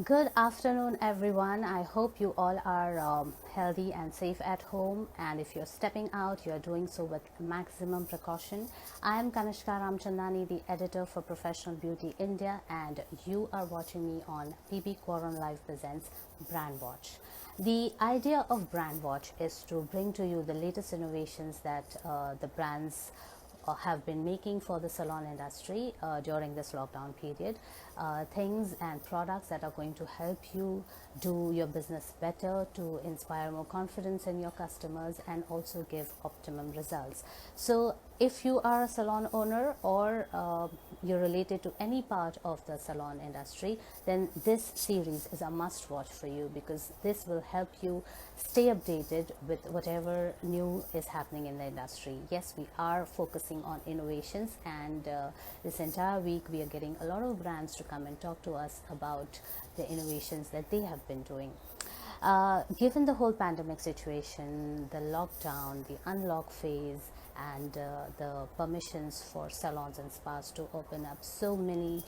Good afternoon, everyone. I hope you all are healthy and safe at home. And if you're stepping out, you're doing so with maximum precaution. I am Kanishka Ramchandani, the editor for Professional Beauty India, and you are watching me on PB Quorum Live Presents Brand Watch. The idea of Brand Watch is to bring to you the latest innovations that the brands have been making for the salon industry during this lockdown period. Things and products that are going to help you do your business better, to inspire more confidence in your customers, and also give optimum results. So if you are a salon owner or you're related to any part of the salon industry, then this series is a must watch for you, because this will help you stay updated with whatever new is happening in the industry. Yes, we are focusing on innovations, and this entire week we are getting a lot of brands to come and talk to us about the innovations that they have been doing. Given the whole pandemic situation, the lockdown, the unlock phase, and the permissions for salons and spas to open up, so many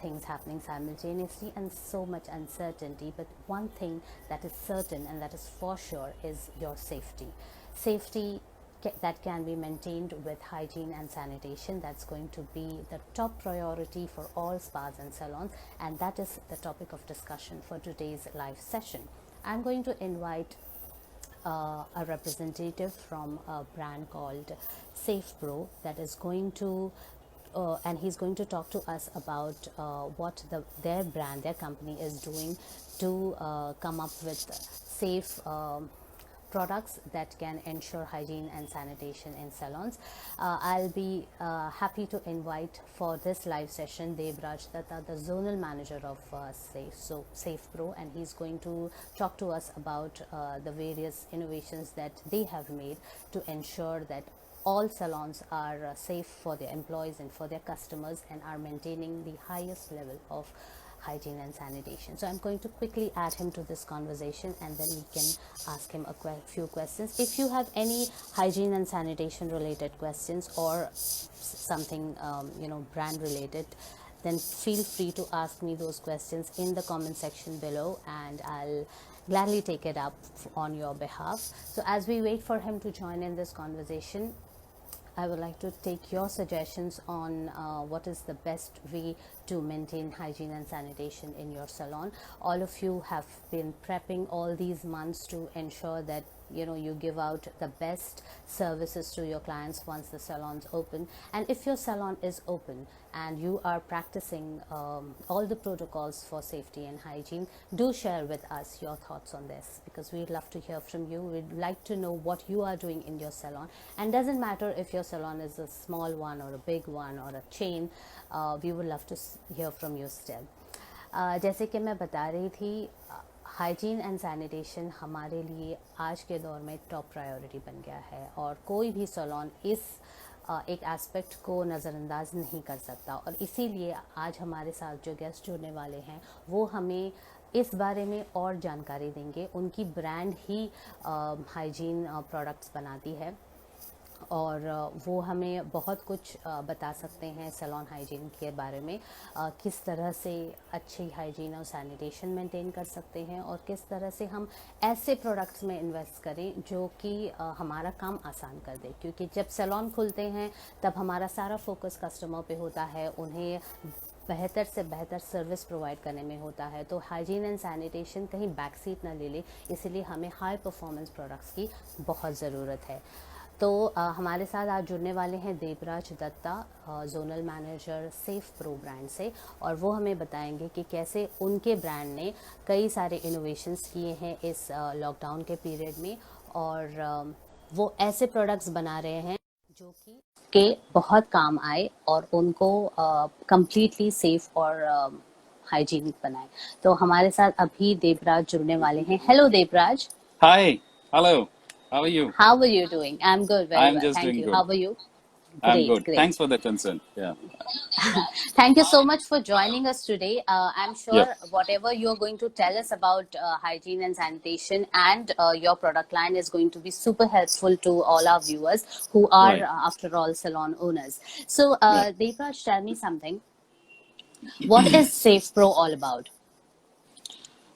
things happening simultaneously and so much uncertainty. But one thing that is certain and that is for sure is your safety. Safety that can be maintained with hygiene and sanitation. That's going to be the top priority for all spas and salons, and that is the topic of discussion for today's live session. I'm going to invite a representative from a brand called Safe Pro that is going to and he's going to talk to us about what their brand, their company is doing to come up with safe products that can ensure hygiene and sanitation in salons. I'll be happy to invite for this live session Debraj Datta, the zonal manager of Safe Pro, and he's going to talk to us about the various innovations that they have made to ensure that all salons are safe for their employees and for their customers, and are maintaining the highest level of hygiene and sanitation. So I'm going to quickly add him to this conversation, and then we can ask him a few questions. If you have any hygiene and sanitation related questions, or something brand related, then feel free to ask me those questions in the comment section below, and I'll gladly take it up on your behalf. So as we wait for him to join in this conversation, I would like to take your suggestions on what is the best way to maintain hygiene and sanitation in your salon. All of you have been prepping all these months to ensure that you give out the best services to your clients once the salon's open. And if your salon is open and you are practicing all the protocols for safety and hygiene, do share with us your thoughts on this, because we'd love to hear from you. We'd like to know what you are doing in your salon, and doesn't matter if your salon is a small one or a big one or a chain, we would love to hear from you still. जैसे कि मैं बता रही थी, hygiene and sanitation हमारे लिए आज के दौर में टॉप प्रायोरिटी बन गया है, और कोई भी सैलून इस एक एस्पेक्ट को नज़रअंदाज नहीं कर सकता। और इसीलिए आज हमारे साथ जो गेस्ट जुड़ने वाले हैं वो हमें इस बारे में और जानकारी देंगे। उनकी ब्रांड ही हाइजीन प्रोडक्ट्स बनाती है, और वो हमें बहुत कुछ बता सकते हैं सैलून हाइजीन के बारे में, किस तरह से अच्छी हाइजीन और सैनिटेशन मेंटेन कर सकते हैं, और किस तरह से हम ऐसे प्रोडक्ट्स में इन्वेस्ट करें जो कि हमारा काम आसान कर दे। क्योंकि जब सैलून खुलते हैं तब हमारा सारा फोकस कस्टमर पे होता है, उन्हें बेहतर से बेहतर सर्विस प्रोवाइड करने में होता है। तो हाइजीन एंड सैनिटेशन कहीं बैक सीट ना ले ले, इसलिए हमें हाई परफॉर्मेंस प्रोडक्ट्स की बहुत ज़रूरत है। तो हमारे साथ आज जुड़ने वाले हैं Debraj Datta, zonal manager safe pro brand से, और वो हमें बताएंगे कि कैसे उनके ब्रांड ने कई सारे इनोवेशंस किए हैं इस लॉकडाउन के पीरियड में, और वो ऐसे प्रोडक्ट्स बना रहे हैं जो कि के बहुत काम आए और उनको कंप्लीटली सेफ और हाइजीनिक बनाए। तो हमारे साथ अभी देबराज जुड़ने वाले हैं। Hello Debraj. Hi, hello. How are you? How are you doing? I'm good, very I'm well. just Thank doing you. How good. are you? I'm Great, good. great. Thanks for the concern. Yeah. Thank you so much for joining us today. I'm Yep. sure whatever you're going to tell us about hygiene and sanitation and your product line is going to be super helpful to all our viewers who are, Right. after all, salon owners. So, Right. Deepa, tell me something. What is Safe Pro all about?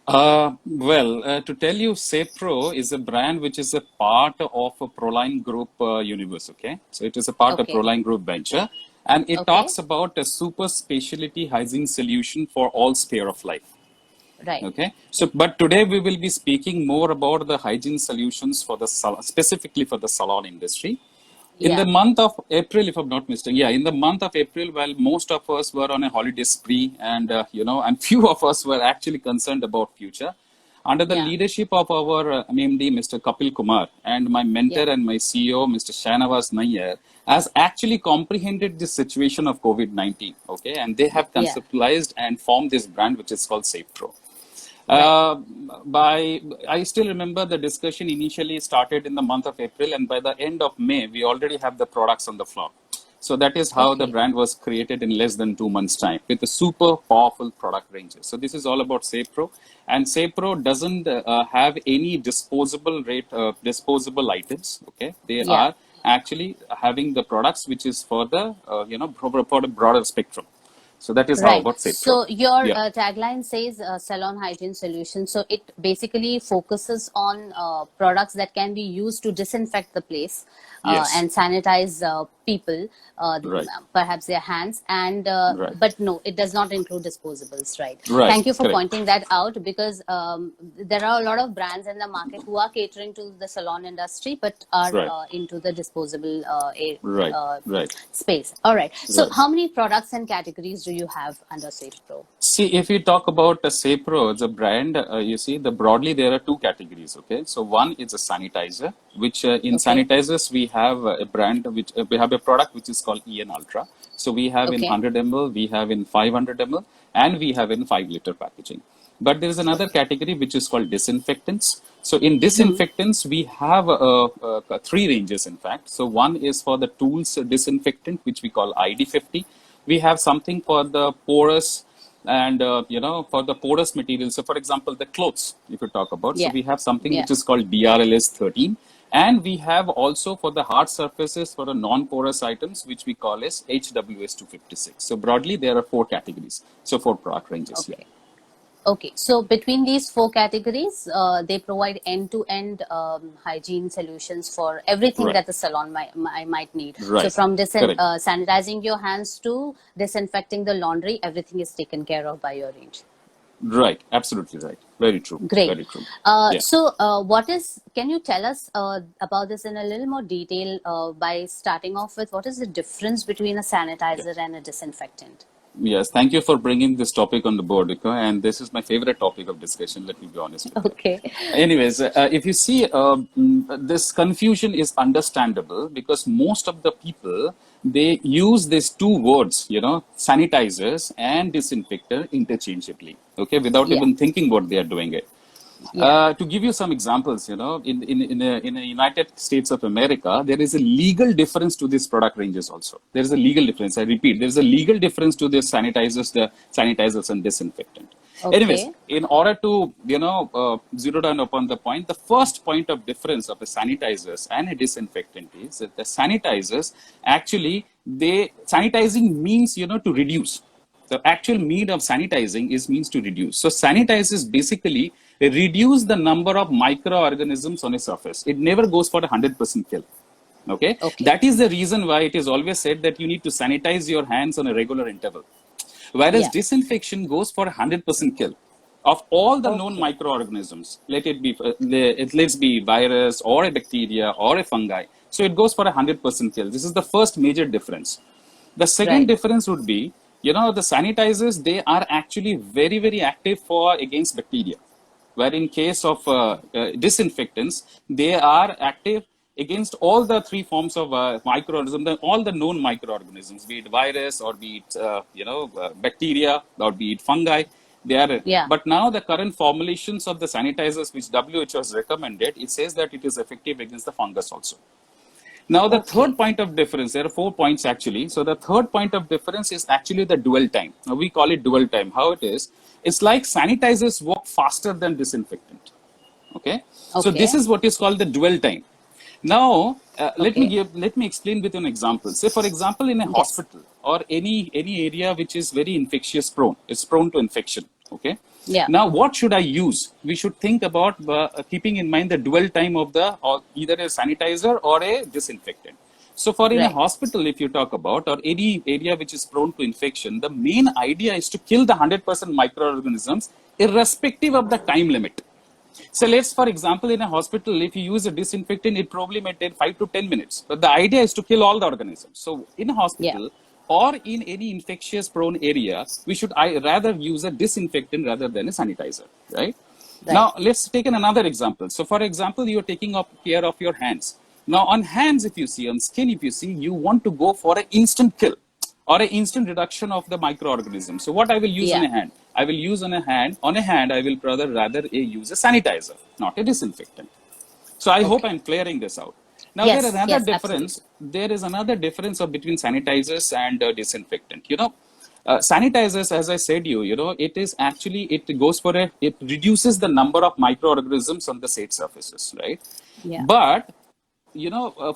To tell you, Sapro is a brand which is a part of a Proline Group universe. Okay, so it is a part of Okay. Proline Group venture, and it Okay. talks about a super specialty hygiene solution for all sphere of life. Right. Okay, so but today we will be speaking more about the hygiene solutions for the specifically for the salon industry. In the Yeah. month of April, if I'm not mistaken, yeah, in the month of April, while most of us were on a holiday spree, and and few of us were actually concerned about future, under the Yeah. leadership of our MD, Mr. Kapil Kumar, and my Yeah. mentor and my CEO, Mr. Shanawaz Nayyar, has actually comprehended the situation of COVID-19. Okay, and they have Yeah. conceptualized and formed this brand, which is called SafePro. Right. Uh, I still remember the discussion initially started in the month of April, and by the end of May, we already have the products on the floor. So that is how the Okay. brand was created in less than 2 months' time with a super powerful product ranges. So this is all about SafePro, and SafePro doesn't have any disposable items. Okay, they Yeah. are actually having the products which is for the for the broader spectrum. So that is how Right. about SafePro. So your Yeah. tagline says salon hygiene solution. So it basically focuses on products that can be used to disinfect the place Yes. and sanitize people, Right. perhaps their hands. And Right. but no, it does not include disposables. Right. Right. Thank you for Correct. pointing that out because there are a lot of brands in the market who are catering to the salon industry but are Right. into the disposable Right. Right. space. All right. So, Right. how many products and categories do you have under Safe Pro? See, if we talk about Sapro as a brand, you see, the broadly there are two categories. Okay, so one is a sanitizer, which in Okay. sanitizers we have a brand which we have a product which is called EN Ultra. So we have in Okay. 100 ml, we have in 500 ml, and we have in 5 liter packaging. But there is another Okay. category which is called disinfectants. So in Hmm. disinfectants, we have three ranges, in fact. So one is for the tools disinfectant, which we call ID50. We have something for the porous and for the porous materials. So for example, the clothes, if you talk about, so Yeah. we have something Yeah. which is called DRLS 13, and we have also for the hard surfaces for the non-porous items, which we call as HWS 256. So broadly there are four categories, so four product ranges here. Okay. Okay. So, between these four categories, they provide end-to-end hygiene solutions for everything Right. that the salon might need. So, Right. from Correct. sanitizing your hands to disinfecting the laundry, everything is taken care of by your range. Right, absolutely right, very true, Great. very true. Yeah. Can you tell us about this in a little more detail by starting off with what is the difference between a sanitizer and a disinfectant? Yes, thank you for bringing this topic on the board, Vika, and this is my favorite topic of discussion, let me be honest with you. Okay. Anyways, if you see, this confusion is understandable because most of the people, they use these two words, sanitizers and disinfector interchangeably, okay, without Yeah. even thinking what they are doing it. Yeah. To give you some examples, in the United States of America, there is a legal difference to these product ranges also. There is a legal difference. I repeat, there is a legal difference to the sanitizers and disinfectant. Anyways, Okay. in order to, zero down upon the point, the first point of difference of the sanitizers and a disinfectant is that the sanitizers actually, sanitizing means, to reduce. The actual mean of sanitizing is means to reduce. So sanitizers basically reduce the number of microorganisms on a surface. It never goes for a 100% kill. Okay, Okay. that is the reason why it is always said that you need to sanitize your hands on a regular interval. Whereas Yeah. disinfection goes for a 100% kill of all the known Okay. microorganisms. Let's be virus or a bacteria or a fungi. So it goes for a 100% kill. This is the first major difference. The second Right. difference would be, the sanitizers, they are actually very, very active for against bacteria. Where in case of disinfectants, they are active against all the three forms of microorganisms, all the known microorganisms, be it virus or be it, bacteria or be it fungi. They are, Yeah. but now the current formulations of the sanitizers which WHO has recommended, it says that it is effective against the fungus also. Now, the Okay. third point of difference, there are 4 points actually. So, the third point of difference is actually the dwell time. Now, we call it dwell time. How it is? It's like sanitizers work faster than disinfectant. Okay. So, this Okay. is what is called the dwell time. Now, Okay. let me explain with an example. Say, for example, in a Yes. hospital or any area which is very infectious prone, it's prone to infection. Okay. Yeah. Now, what should I use? We should think about keeping in mind the dwell time of the or either a sanitizer or a disinfectant. So, for in a Right. hospital, if you talk about or any area which is prone to infection, the main idea is to kill the 100% microorganisms, irrespective of the time limit. So let's, for example, in a hospital, if you use a disinfectant, it probably may take 5 to 10 minutes. But the idea is to kill all the organisms. So in a Yeah. hospital or in any infectious prone area, we should rather use a disinfectant rather than a sanitizer, right? Right. Now let's take another example. So for example, you're taking care of your hands. Now on hands, if you see, on skin, if you see, you want to go for an instant kill or an instant reduction of the microorganisms. So what I will use on Yeah. a hand? I will use on a hand. On a hand, I will rather use a sanitizer, not a disinfectant. So I hope Okay. I'm clearing this out. Now there is Yes. another Yes. difference. Absolutely. There is another difference between sanitizers and disinfectant. Sanitizers, as I said, it is actually it reduces the number of microorganisms on the said surfaces, right? Yeah. But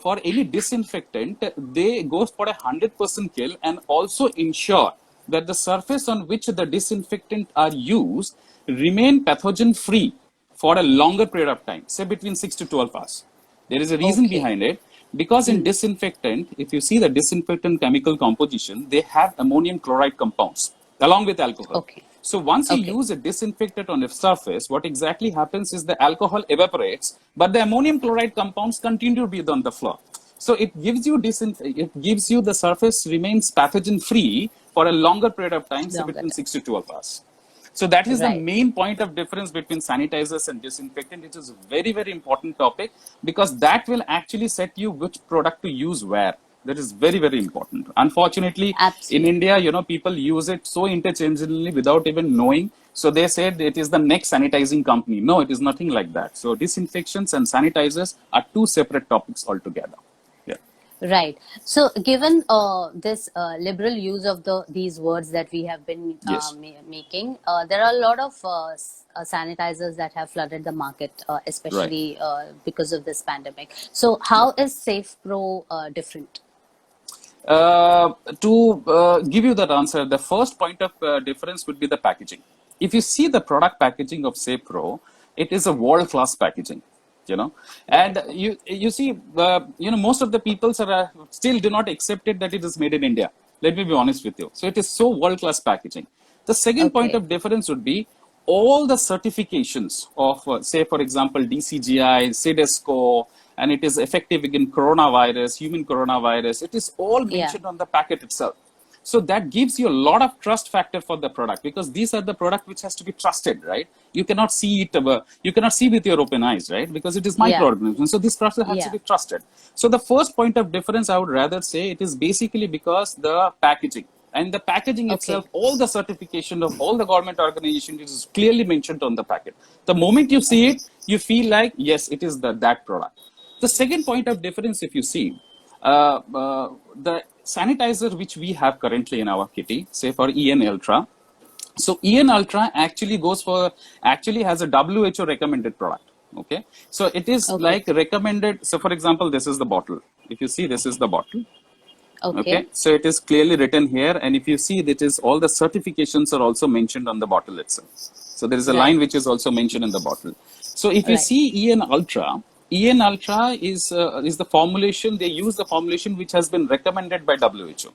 for any disinfectant, they go for 100% kill and also ensure that the surface on which the disinfectant are used remain pathogen free for a longer period of time, say between 6 to 12 hours. There is a reason Okay. behind it because in disinfectant, if you see the disinfectant chemical composition, they have ammonium chloride compounds along with alcohol. Okay. So once you Okay. use a disinfectant on a surface, what exactly happens is the alcohol evaporates, but the ammonium chloride compounds continue to be on the floor. So it gives you the surface remains pathogen free for a longer period of time, say Longer between time. 6 to 12 hours. So that is the Right. main point of difference between sanitizers and disinfectant. It is a very, very important topic because that will actually set you which product to use where. That is very, very important. Unfortunately, in Absolutely. India, people use it so interchangeably without even knowing. So they said it is the next sanitizing company. No, it is nothing like that. So disinfections and sanitizers are two separate topics altogether. Yeah. Right. So, given this liberal use of these words that we have been Yes. making, there are a lot of sanitizers that have flooded the market, Right. especially because of this pandemic. So, how is Safe Pro different? To give you that answer, the first point of difference would be the packaging. If you see the product packaging of Say Pro, it is a world-class packaging. Right. And you see, most of the people still do not accept it that it is made in India. Let me be honest with you. So it is so world-class packaging. The second point Okay. of difference would be all the certifications of, say, for example, DCGI, CDSCO, and it is effective against coronavirus, human coronavirus. It is all Yeah. mentioned on the packet itself. So that gives you a lot of trust factor for the product because these are the product which has to be trusted, right? You cannot see it, you cannot see with your open eyes, right? Because it is Yeah. microorganisms. So this process has to Yeah. be trusted. So the first point of difference, I would rather say it is basically because the packaging and the packaging Okay. itself, all the certification of all the government organizations is clearly mentioned on the packet. The moment you see Okay. it, you feel like, yes, it is that product. The second point of difference, if you see, the sanitizer which we have currently in our kitty, say for EN Ultra. So EN Ultra actually has a WHO recommended product. Okay, so it is Okay. like recommended. So for example, this is the bottle. If you see, this is the bottle. Okay, Okay. so it is clearly written here, and if you see, that is all the certifications are also mentioned on the bottle itself. So there is a line Right. which is also mentioned in the bottle. So if you Right. see EN Ultra is the formulation they use the formulation which has been recommended by WHO.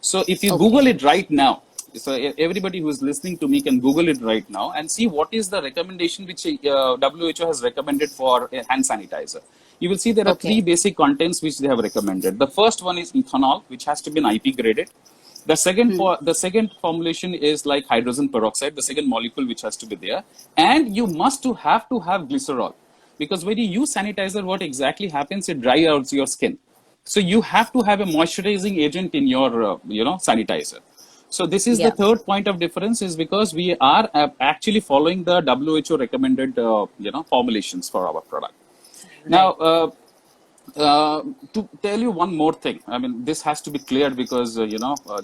So if you Okay. Google it right now, so everybody who is listening to me can Google it right now and see what is the recommendation which WHO has recommended for a hand sanitizer. You will see there are three Okay. basic contents which they have recommended. The first one is ethanol, which has to be an IP graded. The second formulation is like hydrogen peroxide, the second molecule which has to be there, and you have to have glycerol because when you use sanitizer, what exactly happens? It dries out your skin, so you have to have a moisturizing agent in your sanitizer. So this is the Yeah. third point of difference is because we are actually following the WHO recommended formulations for our product. Now, Right. to tell you one more thing, I mean, this has to be cleared because,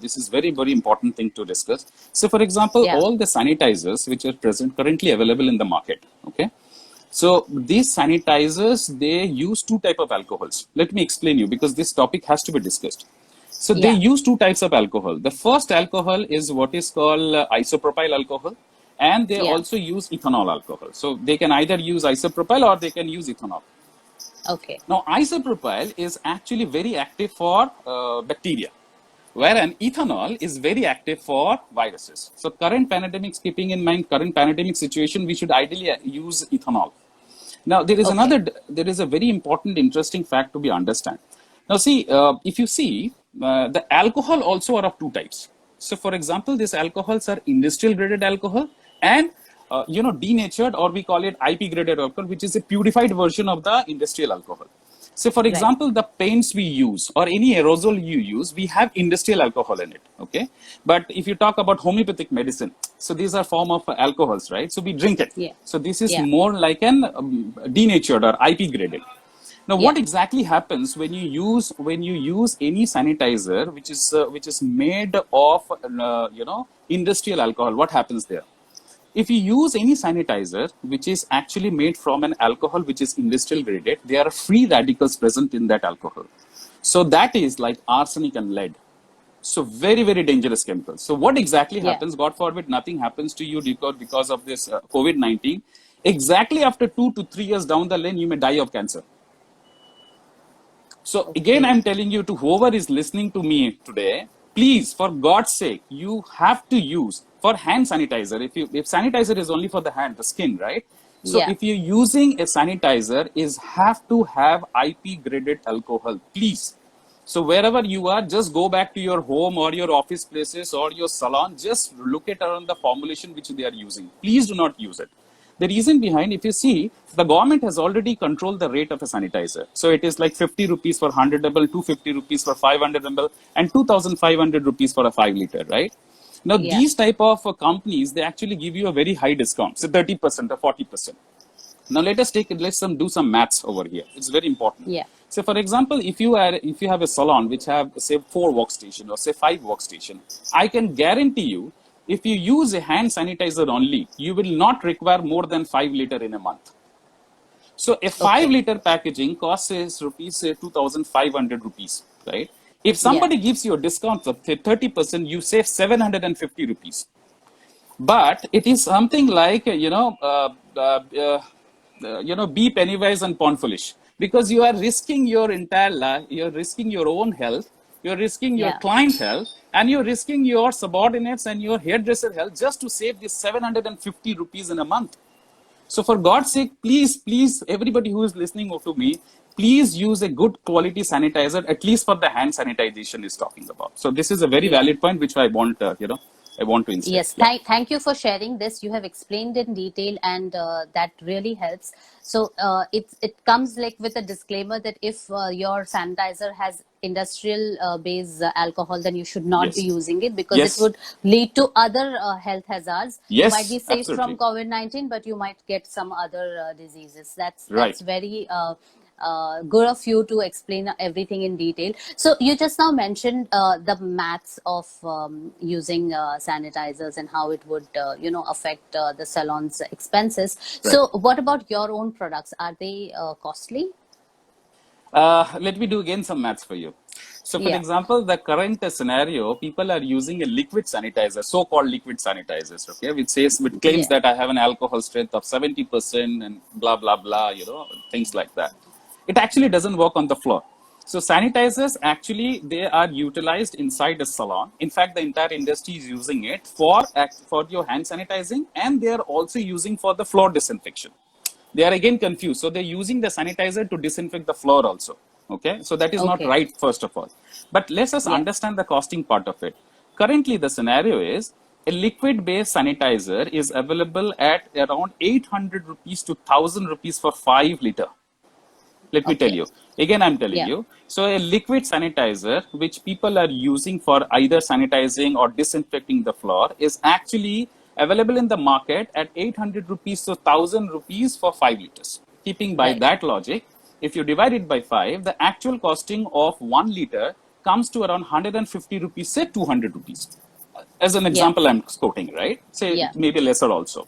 this is very, very important thing to discuss. So, for example, Yeah. all the sanitizers which are currently available in the market, okay? So, these sanitizers, they use two type of alcohols. Let me explain you because this topic has to be discussed. So, they Yeah. use two types of alcohol. The first alcohol is what is called isopropyl alcohol, and they Yeah. also use ethanol alcohol. So they can either use isopropyl or they can use ethanol. Okay. Now, isopropyl is actually very active for bacteria, whereas ethanol is very active for viruses. So current pandemics, keeping in mind current pandemic situation, we should ideally use ethanol. Now, Okay. there is a very important, interesting fact to be understand. Now, see, if you see, the alcohol also are of two types. So, for example, these alcohols are industrial graded alcohol and, denatured, or we call it IP graded alcohol, which is a purified version of the industrial alcohol. So, for Right. example, the paints we use or any aerosol you use, we have industrial alcohol in it. Okay. But if you talk about homeopathic medicine, so these are form of alcohols, right? So we drink it. Yeah. So this is Yeah. more like an denatured or IP graded. Now, Yeah. what exactly happens when you use any sanitizer which is made of industrial alcohol? What happens there? If you use any sanitizer which is actually made from an alcohol which is industrial graded, there are free radicals present in that alcohol. So that is like arsenic and lead. So very, very dangerous chemicals. So what exactly Yeah. happens? God forbid nothing happens to you because of this COVID-19. Exactly after 2 to 3 years down the lane, you may die of cancer. So again, Okay. I'm telling you to whoever is listening to me today, please, for God's sake, you have to use for hand sanitizer. If sanitizer is only for the hand, the skin, right? So Yeah. if you're using a sanitizer, is have to have IP graded alcohol, please. So wherever you are, just go back to your home or your office places or your salon. Just look at around the formulation which they are using. Please do not use it. The reason behind, if you see, the government has already controlled the rate of a sanitizer. So it is like 50 rupees for 100 ml, 250 rupees for 500 ml, and 2,500 rupees for a 5 liter, right? Now, Yeah. these type of companies, they actually give you a very high discount, so 30% or 40%. Now let's do some maths over here. It's very important. Yeah. So for example, if you have a salon which have say 4 workstation or say 5 workstation, I can guarantee you, if you use a hand sanitizer only, you will not require more than 5 liter in a month. So a 5 Okay. liter packaging costs is rupees say 2,500 rupees, right? If Yeah. somebody gives you a discount of 30%, you save 750 rupees. But it is something like be pennywise and pound foolish, because you are risking your entire life, you're risking your own health, you're risking your Yeah. client health, and you're risking your subordinates and your hairdresser health just to save this 750 rupees in a month. So for God's sake, please, everybody who is listening to me, please use a good quality sanitizer, at least for the hand sanitization is talking about. So this is a very Yeah. valid point which I want, I want to insert. Yes, Yeah. thank you for sharing this. You have explained in detail, and that really helps. So it comes like with a disclaimer that if your sanitizer has industrial base alcohol, then you should not be Yes. using it, because it Yes. would lead to other health hazards. You might be Yes. safe from Absolutely. COVID-19, but you might get some other diseases. That's Right. very good of you to explain everything in detail. So you just now mentioned the maths of using sanitizers and how it would affect the salon's expenses. Right. So what about your own products? Are they costly? Let me do again some maths for you. So, for Yeah. example, the current scenario, people are using a liquid sanitizer, so-called liquid sanitizers, okay, which claims Yeah. that I have an alcohol strength of 70% and blah blah blah, things like that. It actually doesn't work on the floor. So sanitizers actually, they are utilized inside a salon. In fact, the entire industry is using it for your hand sanitizing, and they are also using for the floor disinfection. They are again confused. So they're using the sanitizer to disinfect the floor also. Okay. So that is not Okay. right, first of all. But let's us Yeah. understand the costing part of it. Currently, the scenario is a liquid based sanitizer is available at around 800 rupees to 1000 rupees for 5 liter. Let me tell Okay. you. Again, I'm telling Yeah. you. So a liquid sanitizer, which people are using for either sanitizing or disinfecting the floor, is actually available in the market at 800 rupees to 1000 rupees for 5 liters. Keeping by Right. that logic, if you divide it by 5, the actual costing of 1 liter comes to around 150 rupees, say 200 rupees. As an Yeah. example, I'm quoting, right? Say Yeah. maybe lesser also.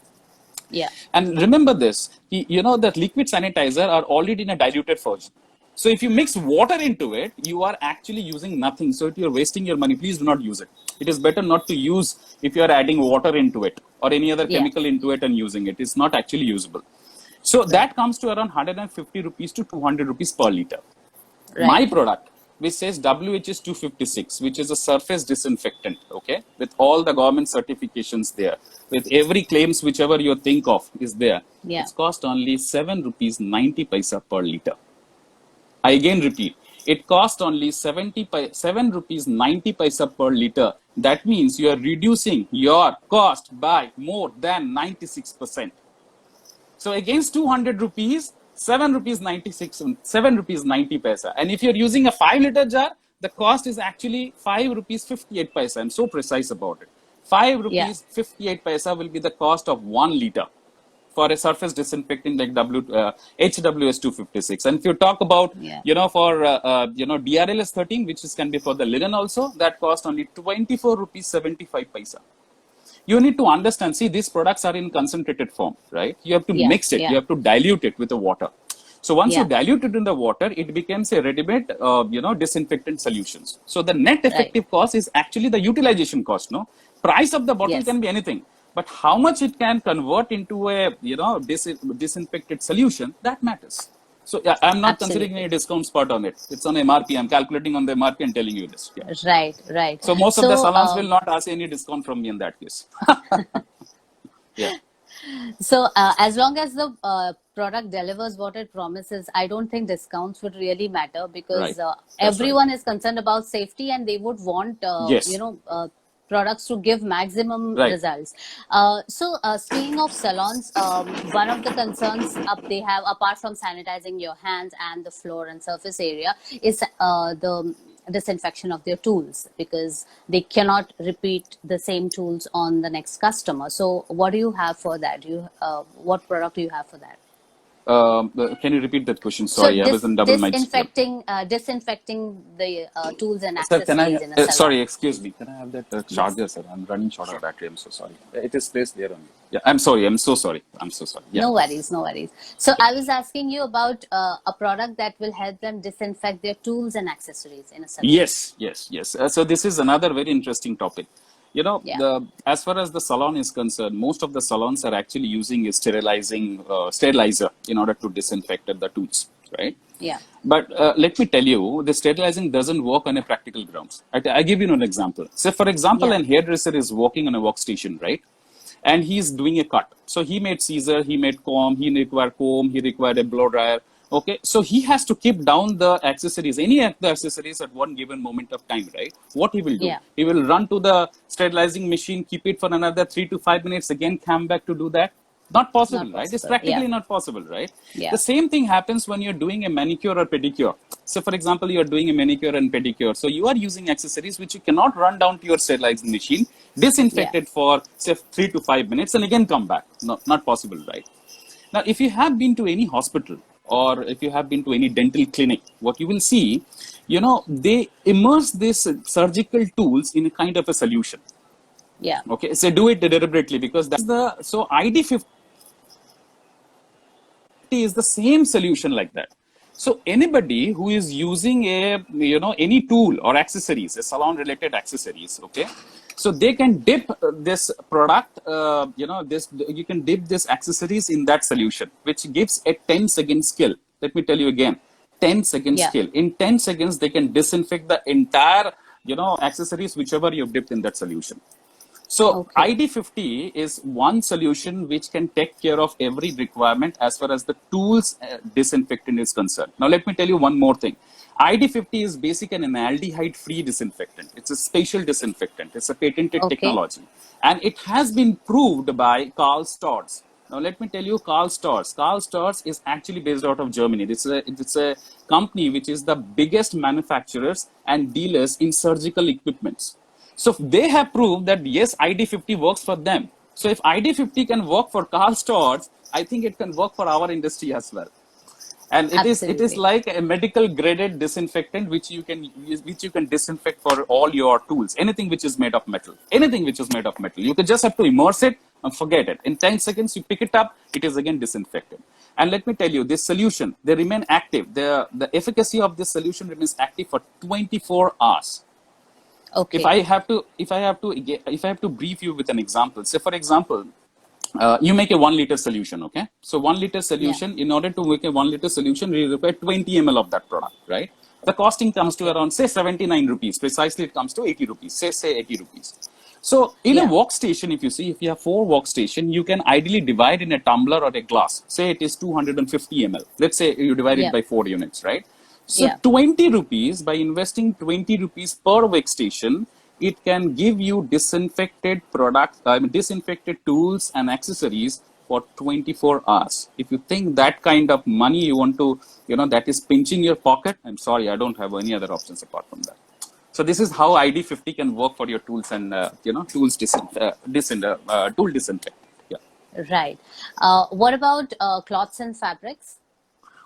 Yeah. And remember this, that liquid sanitizer are already in a diluted version. So if you mix water into it, you are actually using nothing. So if you're wasting your money, please do not use it. It is better not to use if you are adding water into it. or any other Yeah. chemical into it and using it. It's not actually usable. So that comes to around 150 rupees to 200 rupees per liter. My Right. product, which says WHS 256, which is a surface disinfectant, okay, with all the government certifications there, with every claims whichever you think of is there. Yeah. It's cost only 7 rupees 90 paisa per liter. I again repeat, it cost only 7 rupees 90 paisa per liter. That means you are reducing your cost by more than 96%. So against 200 rupees, 7 rupees 96, 7 rupees 90 paisa. And if you're using a 5-liter jar, the cost is actually 5 rupees 58 paisa. I'm so precise about it. 5 Yeah. rupees 58 paisa will be the cost of 1 liter for a surface disinfectant like HWS 256. And if you talk about, Yeah. for, DRLS 13, which can be for the linen also, that cost only 24 rupees 75 paisa. You need to understand, see, these products are in concentrated form, right? You have to Yeah. mix it, Yeah. you have to dilute it with the water. So once you Yeah. dilute it in the water, it becomes a ready-made, disinfectant solutions. So the net Right. effective cost is actually the utilization cost, no? Price of the bottle Yes. can be anything, but how much it can convert into a, disinfected solution, that matters. So yeah, I'm not considering Absolutely. any discounts part on it. It's on MRP. I'm calculating on the MRP and telling you this. Yeah. Right. Right. So most of the So, salons will not ask any discount from me in that case. Yeah. as long as the product delivers what it promises, I don't think discounts would really matter, because Right. That's right. everyone is concerned about safety, and they would want, Yes. products to give maximum Right. results. Speaking of salons, one of the concerns they have, apart from sanitizing your hands and the floor and surface area, is the disinfection of their tools, because they cannot repeat the same tools on the next customer. So what do you have for that? What product do you have for that? Can you repeat that question? So Sorry, I was in double mics. Yeah. disinfecting the tools and Sir, can I? accessories in a salon. Sorry, excuse me. Can I have that Yes. charger, sir? I'm running short of battery. I'm so sorry. It is placed there only. Yeah, I'm sorry. I'm so sorry. I'm so sorry. Yeah. No worries, no worries. So I was asking you about a product that will help them disinfect their tools and accessories in a salon. Yes, yes, yes. So this is another very interesting topic. Yeah. As far as the salon is concerned, most of the salons are actually using a sterilizer in order to disinfect the tools, right? Yeah. But let me tell you, the sterilizing doesn't work on a practical grounds. I give you an example. So, for example, Yeah. an hairdresser is working on a workstation, right? And he's doing a cut. So he made scissor, he made comb, he required a blow dryer. Okay, so he has to keep down the accessories, any of the accessories at one given moment of time, right? What he will do? Yeah. He will run to the sterilizing machine, keep it for another 3 to 5 minutes, again come back to do that. Not possible, Not right? It's possible. practically Yeah. not possible, right? Yeah. The same thing happens when you're doing a manicure or pedicure. So, for example, you're doing a manicure and pedicure. So, you are using accessories which you cannot run down to your sterilizing machine, disinfect Yeah. it for, say, 3 to 5 minutes, and again come back. Not possible, right? Now, if you have been to any hospital or if you have been to any dental clinic, what you will see, they immerse these surgical tools in a kind of a solution. Yeah. Okay, so do it deliberately, because so ID50 is the same solution like that. So anybody who is using any tool or accessories, a salon related accessories, okay, so they can dip this product, you can dip this accessories in that solution, which gives a 10-second skill. Let me tell you again, 10-second Yeah. skill. In 10 seconds, they can disinfect the entire, accessories, whichever you've dipped in that solution. So Okay. ID50 is one solution which can take care of every requirement as far as the tools disinfectant is concerned. Now, let me tell you one more thing. ID50 is basically an aldehyde-free disinfectant. It's a spatial disinfectant. It's a patented Okay. technology. And it has been proved by Karl Storz. Now, let me tell you Karl Storz. Karl Storz is actually based out of Germany. It's a company which is the biggest manufacturers and dealers in surgical equipments. So they have proved that yes, ID50 works for them. So if ID50 can work for Karl Storz, I think it can work for our industry as well. And it is Absolutely. like a medical graded disinfectant which you can disinfect for all your tools. Anything which is made of metal. Anything which is made of metal. You can just have to immerse it and forget it. In 10 seconds, you pick it up, it is again disinfected. And let me tell you, this solution, they remain active. The efficacy of this solution remains active for 24 hours. If Okay. I have to, if I have to brief you with an example, say for example, you make a 1 liter solution, okay? So 1 liter Yeah. solution, in order to make a 1 liter solution, we require 20 ml of that product, right? The costing comes to Okay. around, say, 79 rupees. Precisely, it comes to 80 rupees, say 80 rupees. So in a Yeah. workstation, if you see, if you have 4 workstation, you can ideally divide in a tumbler or a glass. Say it is 250 ml. Let's say you divide it Yeah. by 4 units, right? So Yeah. 20 rupees, by investing 20 rupees per workstation, it can give you disinfected products, disinfected tools and accessories for 24 hours. If you think that kind of money you want to, that is pinching your pocket, I'm sorry, I don't have any other options apart from that. So this is how ID50 can work for your tools and, tool disinfect. Yeah. Right. What about cloths and fabrics?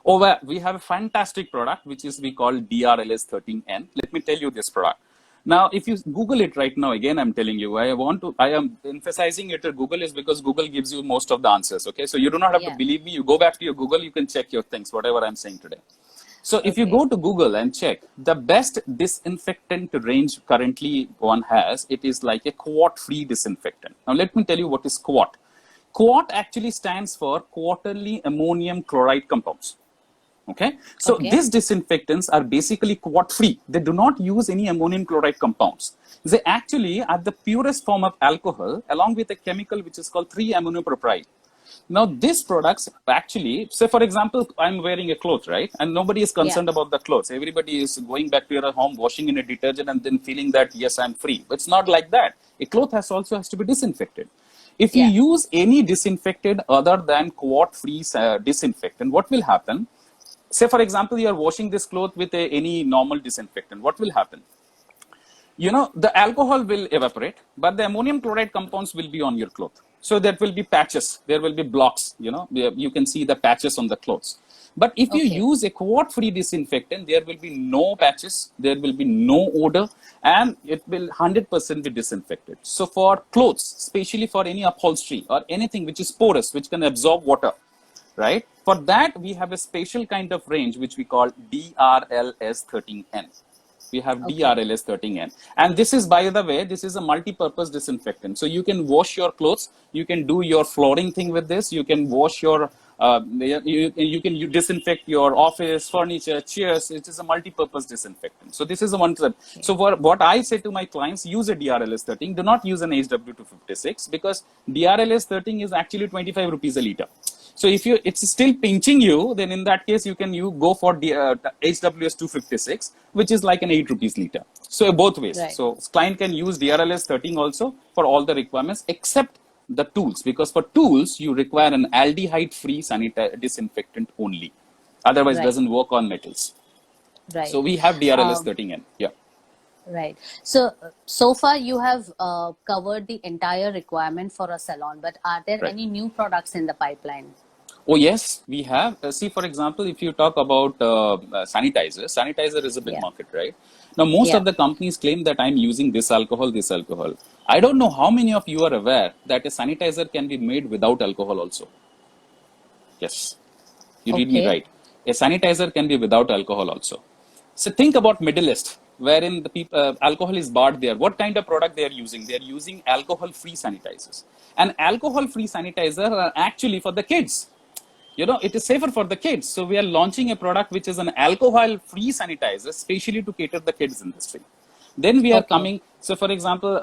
Oh, well, we have a fantastic product, which is we call DRLS13N. Let me tell you this product. Now, if you Google it right now, again, I'm telling you, I am emphasizing it at Google is because Google gives you most of the answers. Okay. So you do not have to Yeah. believe me. You go back to your Google, you can check your things, whatever I'm saying today. So if you Okay. go to Google and check the best disinfectant range currently one has, it is like a quat-free disinfectant. Now, let me tell you what is quat. Quat actually stands for quarterly ammonium chloride compounds. Okay, so Okay. these disinfectants are basically quat free. They do not use any ammonium chloride compounds. They actually are the purest form of alcohol along with a chemical which is called 3-aminopropyl. Now, these products actually, say for example, I'm wearing a cloth, right? And nobody is Yeah. concerned about the clothes. Everybody is going back to your home, washing in a detergent and then feeling that, yes, I'm free. But it's not like that. A cloth also has to be disinfected. If you Yeah. use any disinfectant other than quat-free disinfectant, what will happen? Say for example, you are washing this cloth with any normal disinfectant. What will happen? The alcohol will evaporate, but the ammonium chloride compounds will be on your cloth. So there will be patches, there will be blocks, you can see the patches on the clothes. But if you Okay. use a quat free disinfectant, there will be no patches, there will be no odor, and it will 100% be disinfected. So for clothes, especially for any upholstery or anything which is porous, which can absorb water, right? For that, we have a special kind of range which we call DRLS13N. We have Okay. DRLS13N. And this is, by the way, this is a multi-purpose disinfectant. So you can wash your clothes, you can do your flooring thing with this, you can wash your, you disinfect your office, furniture, chairs. It is a multi-purpose disinfectant. So this is the one. Okay. So for what I say to my clients, use a DRLS13. Do not use an HW256 because DRLS13 is actually 25 rupees a liter. So if it's still pinching you, then in that case you go for the HWS 256, which is like an 8 rupees liter. So both ways. Right. So client can use DRLS 13 also for all the requirements except the tools, because for tools you require an aldehyde-free disinfectant only. Otherwise, it Right. doesn't work on metals. Right. So we have DRLS Um, 13N. Yeah. right. So far you have covered the entire requirement for a salon, but are there Right. any new products in the pipeline? Oh, yes, we have. See, for example, if you talk about sanitizer is a big Yeah. market, right? Now, most Yeah. of the companies claim that I'm using this alcohol, this alcohol. I don't know how many of you are aware that a sanitizer can be made without alcohol also. Yes, you read me Okay. right. A sanitizer can be without alcohol also. So think about Middle East, wherein the people, alcohol is barred there. What kind of product they are using? They are using alcohol-free sanitizers. And alcohol-free sanitizer are actually for the kids. It is safer for the kids. So we are launching a product which is an alcohol-free sanitizer, especially to cater the kids industry. Then we are Okay. coming. So, for example,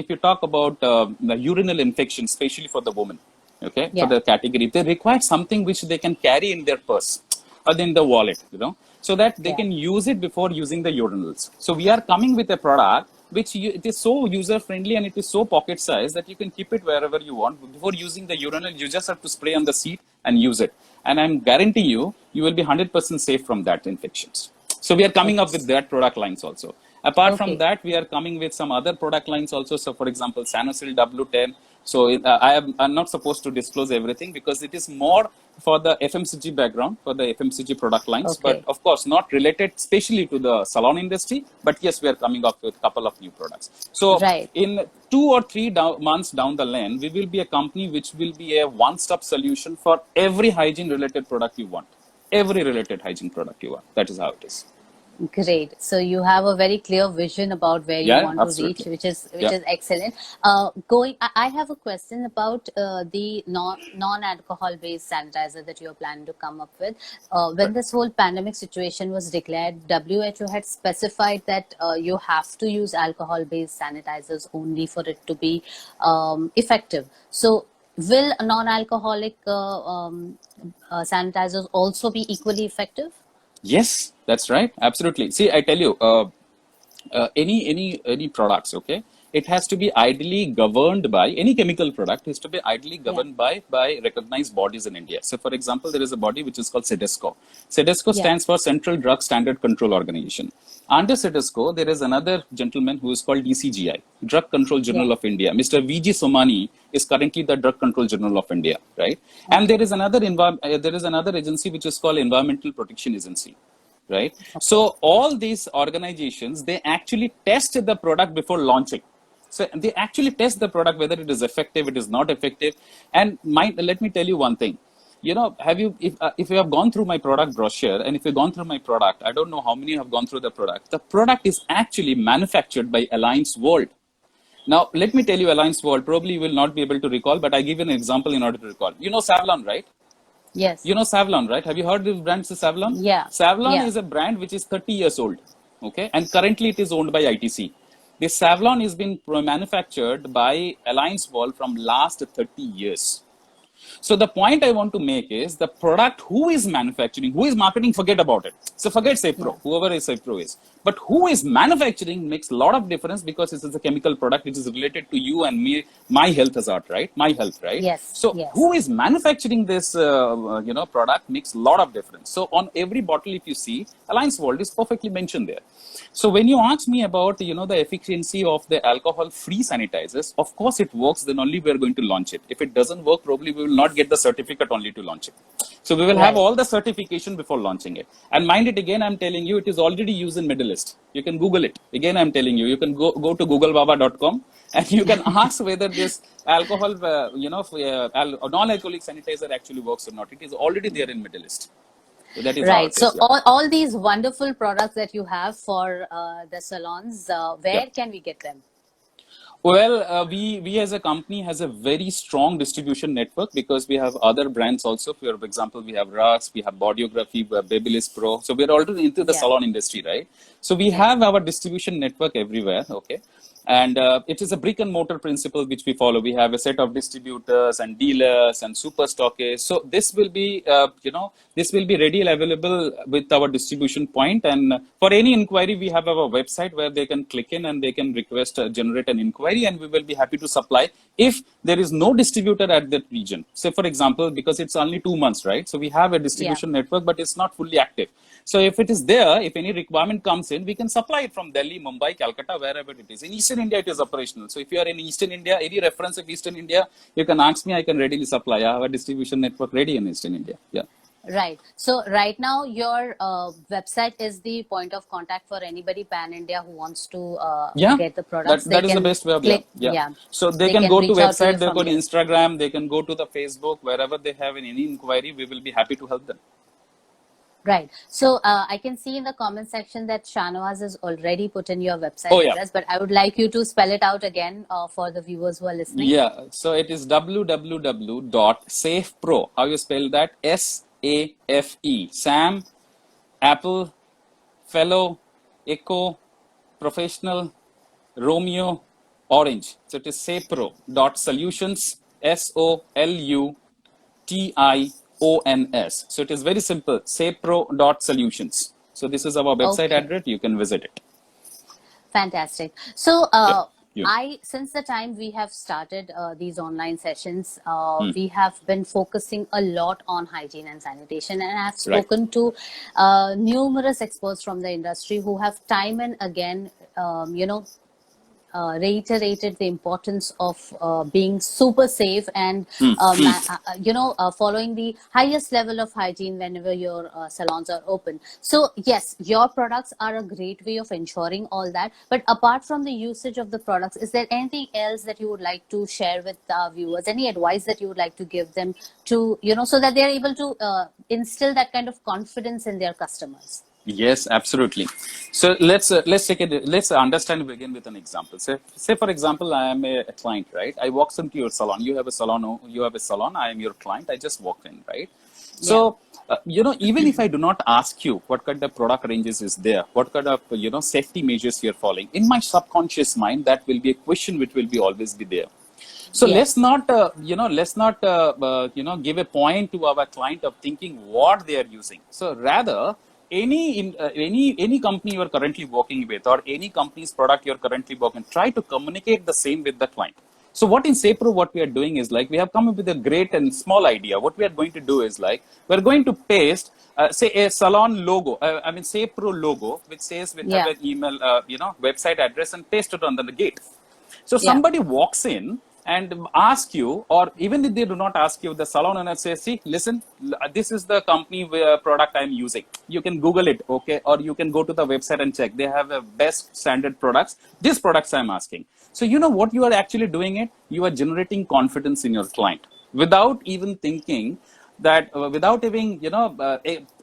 if you talk about the urinal infection, especially for the woman, okay, for Yeah. the category, they require something which they can carry in their purse or in the wallet, so that they Yeah. can use it before using the urinals. So we are coming with a product which it is so user friendly and it is so pocket size that you can keep it wherever you want. Before using the urinal, you just have to spray on the seat and use it. And I'm guarantee you will be 100% safe from that infections. So we are coming up Okay. with that product lines also. Apart from Okay. that, we are coming with some other product lines also. So for example, Sanosil W10. So I'm not supposed to disclose everything because it is more for the FMCG background, for the FMCG product lines, but Okay. of course not related especially to the salon industry. But yes, we are coming up with a couple of new products. So Right. in 2 or 3 months down the lane, we will be a company which will be a one-stop solution for every hygiene related product you want. Every related hygiene product you want. That is how it is. Great. So you have a very clear vision about where you Yeah, want to reach, absolutely. which Yeah. is excellent. I have a question about the non-alcohol based sanitizer that you are planning to come up with. When Right. this whole pandemic situation was declared, WHO had specified that you have to use alcohol based sanitizers only for it to be effective. So will non-alcoholic sanitizers also be equally effective? Yes, that's right. Absolutely. See, I tell you, any products, okay, it has to be ideally governed by any chemical product is to be ideally Yeah. governed by recognized bodies in India. So, for example, there is a body which is called CEDESCO. CEDESCO Yeah. stands for Central Drug Standard Control Organization. Under CEDESCO, there is another gentleman who is called DCGI, Drug Control Yeah. Journal of India. Mr. VG Somani is currently the Drug Control Journal of India, right? And Okay. there is another agency which is called Environmental Protection Agency, right? So Okay. all these organizations, they actually test the product before launching. So they actually test the product whether it is effective, it is not effective. And let me tell you one thing. You know, if you have gone through my product brochure and if you've gone through my product, I don't know how many have gone through the product. The product is actually manufactured by Alliance World. Now, let me tell you, Alliance World, probably you will not be able to recall, but I give you an example in order to recall. You know Savlon, right? Yes. You know Savlon, right? Have you heard the brand Savlon? Yeah. Savlon Yeah. is a brand which is 30 years old, okay? And currently it is owned by ITC. This Savlon is been manufactured by Alliance Wall from last 30 years. So the point I want to make is the product who is manufacturing, who is marketing, forget about it. So forget Yeah. SafePro, whoever is SafePro is. But who is manufacturing makes a lot of difference because it is a chemical product which is related to you and me, my health hazard, right? My health, right? Yes. So Yes. who is manufacturing this, product makes a lot of difference. So on every bottle, if you see, Alliance World is perfectly mentioned there. So when you ask me about the efficiency of the alcohol-free sanitizers, of course it works. Then only we are going to launch it. If it doesn't work, probably we will not get the certificate only to launch it. So we will have Right. all the certification before launching it. And mind it again, I'm telling you, it is already used in Middle East. You can Google it. Again, I'm telling you, you can go to googlebaba.com and you can ask whether this alcohol, non-alcoholic sanitizer actually works or not. It is already there in Middle East. So that is how Right. it So is. Yeah. all these wonderful products that you have for the salons, Yeah. where can we get them? Well, we as a company has a very strong distribution network because we have other brands also. For example, we have Rux, we have Bodyography, we have Babyliss Pro. So we're already into the Yeah. salon industry, right? So we Yeah. have our distribution network everywhere. Okay. And it is a brick and mortar principle which we follow. We have a set of distributors and dealers and super stockists. So this will be ready and available with our distribution point. And for any inquiry, we have our website where they can click in and they can request generate an inquiry, and we will be happy to supply if there is no distributor at that region. Say, for example, because it's only 2 months, right? So we have a Yeah. distribution network, but it's not fully active. So if it is there, if any requirement comes in, we can supply it from Delhi, Mumbai, Calcutta, wherever it is. In Eastern India, it is operational. So if you are in Eastern India, any reference of Eastern India, you can ask me. I can readily supply. I have a distribution network ready in Eastern India. Yeah. Right. So right now, your website is the point of contact for anybody pan India who wants to Yeah, get the products. that They that is the can best way of, yeah, click. yeah. Yeah. So they They can can go to reach out to you website, they from go to you. Instagram, they can go to the Facebook, wherever they have any inquiry, we will be happy to help them. Right. So I can see in the comment section that Shanawaz has already put in your Oh website yeah, address, but I would like you to spell it out again for the viewers who are listening. yeah. So it is www.safepro. How you spell that? SAFE. Sam, Apple, Fellow, Echo, Professional, Romeo, Orange. So it is SafePro.solutions. SOLUTIONS. So it is very simple. SafePro.solutions. So this is our website Okay. address. You can visit it. Fantastic. So, Yeah. You. since the time we have started these online sessions, Hmm. we have been focusing a lot on hygiene and sanitation, and I've Right. spoken to numerous experts from the industry who have time and again, reiterated the importance of being super safe and following the highest level of hygiene whenever your salons are open. So yes, your products are a great way of ensuring all that, but apart from the usage of the products, is there anything else that you would like to share with our viewers, any advice that you would like to give them to so that they are able to instill that kind of confidence in their customers? Yes, absolutely. So let's take it. Let's understand. Begin with an example. Say for example, I am a client, right? I walks into your salon. You have a salon. You have a salon. I am your client. I just walked in, right? Yeah. So even if I do not ask you what kind of product ranges is there, what kind of safety measures you're following, in my subconscious mind, that will be a question which will be always be there. So let's Yes. not, give a point to our client of thinking what they are using. So rather, any company you are currently working with, or any company's product you are currently working, try to communicate the same with the client. So what in SafePro, what we are doing is like we have come up with a great and small idea. What we are going to do is like we're going to paste, say a salon logo. SafePro logo, which says we have Yeah. an email, website address, and paste it on the gate. So Yeah. somebody walks in and ask you, or even if they do not ask you, the salon owner says, see, listen, this is the company product I'm using. You can Google it, okay? Or you can go to the website and check. They have a best standard products. These products I'm asking. So you know what you are actually doing it? You are generating confidence in your client without even thinking that without even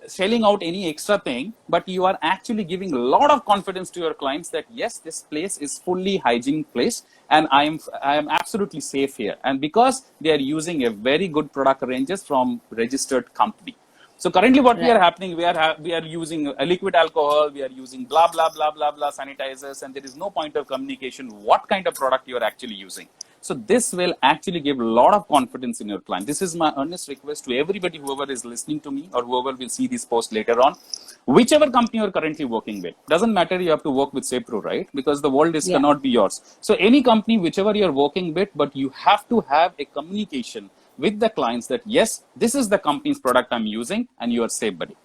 selling out any extra thing, but you are actually giving a lot of confidence to your clients that yes, this place is fully hygiene place, and I am absolutely safe here, and because they are using a very good product ranges from registered company. So currently, what we are Right. happening, we are using a liquid alcohol, we are using blah blah blah blah blah sanitizers, and there is no point of communication what kind of product you are actually using. So this will actually give a lot of confidence in your client. This is my earnest request to everybody, whoever is listening to me or whoever will see this post later on. Whichever company you're currently working with, doesn't matter, you have to work with SafePro, right? Because the world is Yeah. cannot be yours. So any company, whichever you're working with, but you have to have a communication with the clients that yes, this is the company's product I'm using, and you are safe, buddy.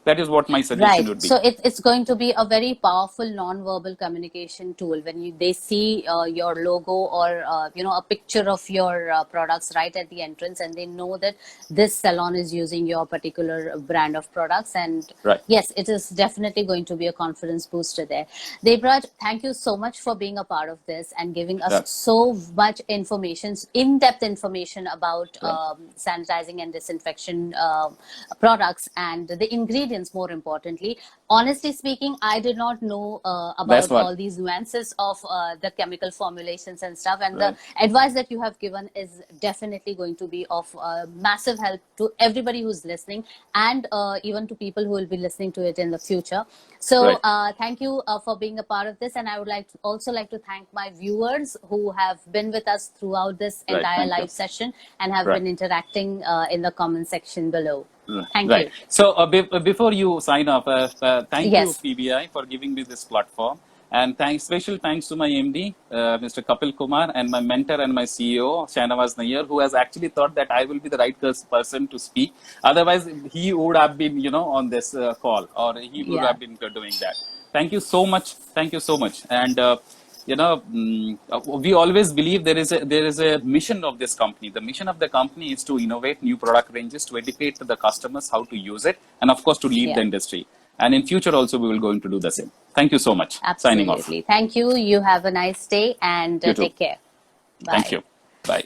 That is what my suggestion Right. would be. So it's going to be a very powerful non-verbal communication tool when they see your logo or a picture of your products right at the entrance, and they know that this salon is using your particular brand of products. And Right. yes, it is definitely going to be a confidence booster there. Debraj, thank you so much for being a part of this and giving us Right. so much information, in-depth information about Right. sanitizing and disinfection products and the ingredients, more importantly. Honestly speaking, I did not know That's about what. all these nuances of the chemical formulations and stuff, and the Right. advice that you have given is definitely going to be of massive help to everybody who's listening, and even to people who will be listening to it in the future. So Right. thank you for being a part of this, and I would also like to thank my viewers who have been with us throughout this Right. entire Thank you. live session and have Right. been interacting in the comment section below. Thank Right. you. So before you sign off, thank you, Yes. PBI, for giving me this platform. And special thanks to my MD, Mr. Kapil Kumar, and my mentor and my CEO, Shahnawaz Nair, who has actually thought that I will be the right person to speak. Otherwise, he would have been, on this call, or he would Yeah. have been doing that. Thank you so much. Thank you so much. And we always believe there is a mission of this company. The mission of the company is to innovate new product ranges, to educate the customers how to use it, and of course to lead Yeah. the industry. And in future also we will going to do the same. Thank you so much. Signing off. Absolutely. Thank you. You have a nice day and You too. take care. Thank Bye. you. Bye.